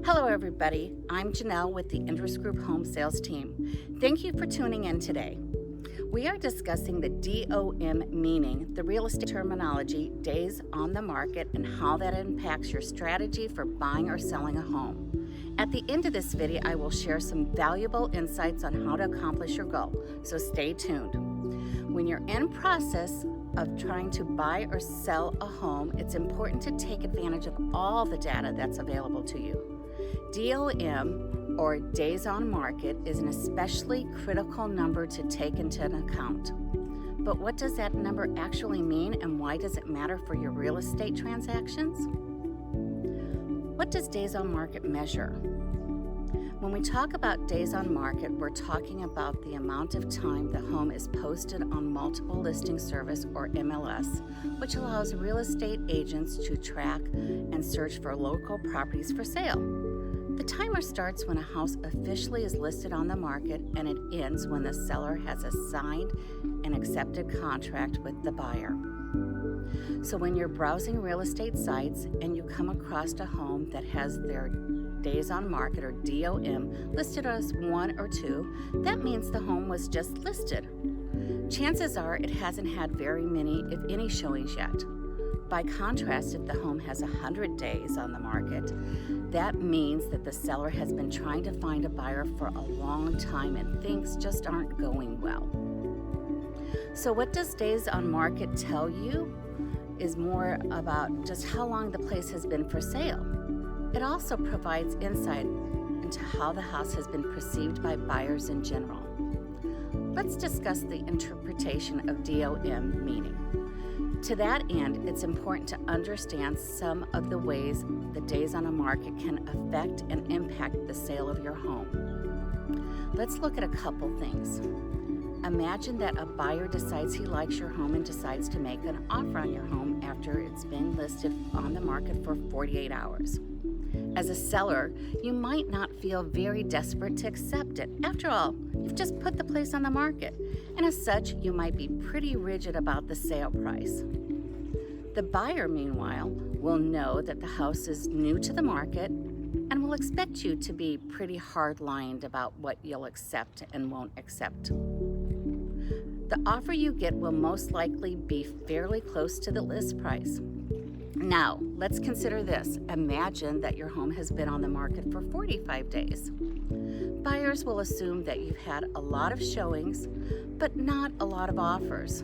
Hello, everybody. I'm Janelle with the Interest Group Home Sales Team. Thank you for tuning in today. We are discussing the DOM meaning, the real estate terminology, days on the market, and how that impacts your strategy for buying or selling a home. At the end of this video, I will share some valuable insights on how to accomplish your goal, so stay tuned. When you're in process of trying to buy or sell a home, it's important to take advantage of all the data that's available to you. DOM, or days on market, is an especially critical number to take into account. But what does that number actually mean, and why does it matter for your real estate transactions? What does days on market measure? When we talk about days on market, we're talking about the amount of time the home is posted on multiple listing service, or MLS, which allows real estate agents to track and search for local properties for sale. The timer starts when a house officially is listed on the market, and it ends when the seller has a signed and accepted contract with the buyer. So when you're browsing real estate sites and you come across a home that has their days on market, or DOM, listed as 1 or 2, that means the home was just listed. Chances are it hasn't had very many, if any, showings yet. By contrast, if the home has 100 days on the market, that means that the seller has been trying to find a buyer for a long time and things just aren't going well. So what does days on market tell you is more about just how long the place has been for sale. It also provides insight into how the house has been perceived by buyers in general. Let's discuss the interpretation of DOM meaning. To that end, it's important to understand some of the ways the days on a market can affect and impact the sale of your home. Let's look at a couple things. Imagine that a buyer decides he likes your home and decides to make an offer on your home after it's been listed on the market for 48 hours. As a seller, you might not feel very desperate to accept it. After all, you've just put the place on the market, and as such, you might be pretty rigid about the sale price. The buyer, meanwhile, will know that the house is new to the market and will expect you to be pretty hard-lined about what you'll accept and won't accept. The offer you get will most likely be fairly close to the list price. Now, let's consider this. Imagine that your home has been on the market for 45 days. Buyers will assume that you've had a lot of showings, but not a lot of offers.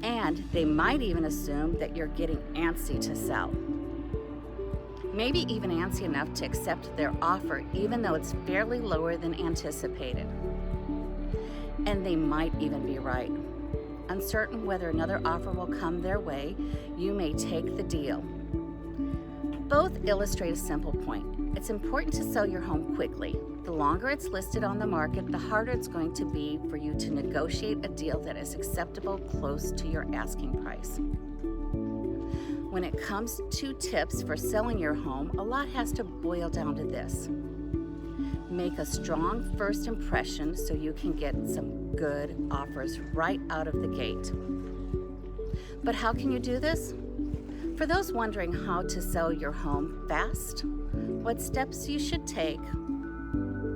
And they might even assume that you're getting antsy to sell. Maybe even antsy enough to accept their offer, even though it's fairly lower than anticipated. And they might even be right. Uncertain whether another offer will come their way, you may take the deal. Both illustrate a simple point. It's important to sell your home quickly. The longer it's listed on the market, the harder it's going to be for you to negotiate a deal that is acceptable close to your asking price. When it comes to tips for selling your home, a lot has to boil down to this. Make a strong first impression so you can get some good offers right out of the gate. But how can you do this? For those wondering how to sell your home fast, what steps you should take,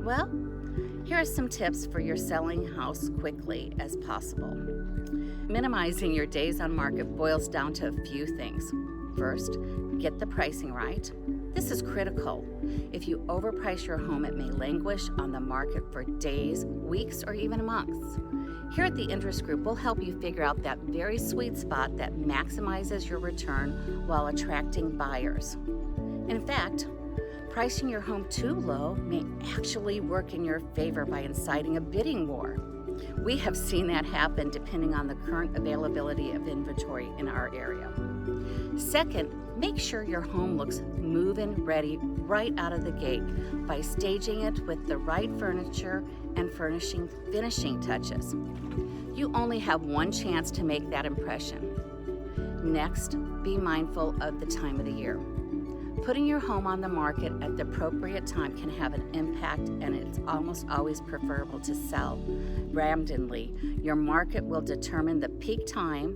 well, here are some tips for your selling house quickly as possible. Minimizing your days on market boils down to a few things. First, get the pricing right. This is critical. If you overprice your home, it may languish on the market for days, weeks, or even months. Here at the Interest Group, we'll help you figure out that very sweet spot that maximizes your return while attracting buyers. In fact, pricing your home too low may actually work in your favor by inciting a bidding war. We have seen that happen depending on the current availability of inventory in our area. Second, make sure your home looks move-in ready right out of the gate by staging it with the right furniture and finishing touches. You only have one chance to make that impression. Next, be mindful of the time of the year. Putting your home on the market at the appropriate time can have an impact, and it's almost always preferable to sell randomly. Your market will determine the peak time,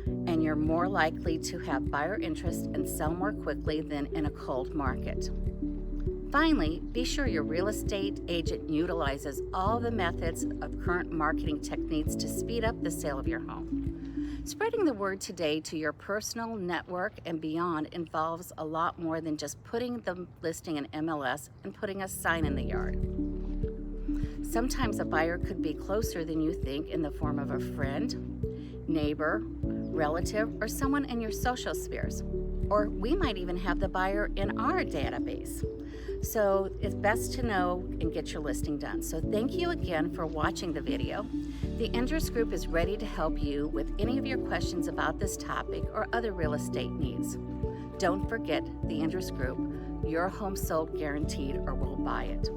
and you're more likely to have buyer interest and sell more quickly than in a cold market. Finally, be sure your real estate agent utilizes all the methods of current marketing techniques to speed up the sale of your home. Spreading the word today to your personal network and beyond involves a lot more than just putting the listing in MLS and putting a sign in the yard. Sometimes a buyer could be closer than you think in the form of a friend, neighbor, relative, or someone in your social spheres. Or we might even have the buyer in our database. So it's best to know and get your listing done. So thank you again for watching the video. The Interest Group is ready to help you with any of your questions about this topic or other real estate needs. Don't forget the Interest Group, your home sold guaranteed or we'll buy it.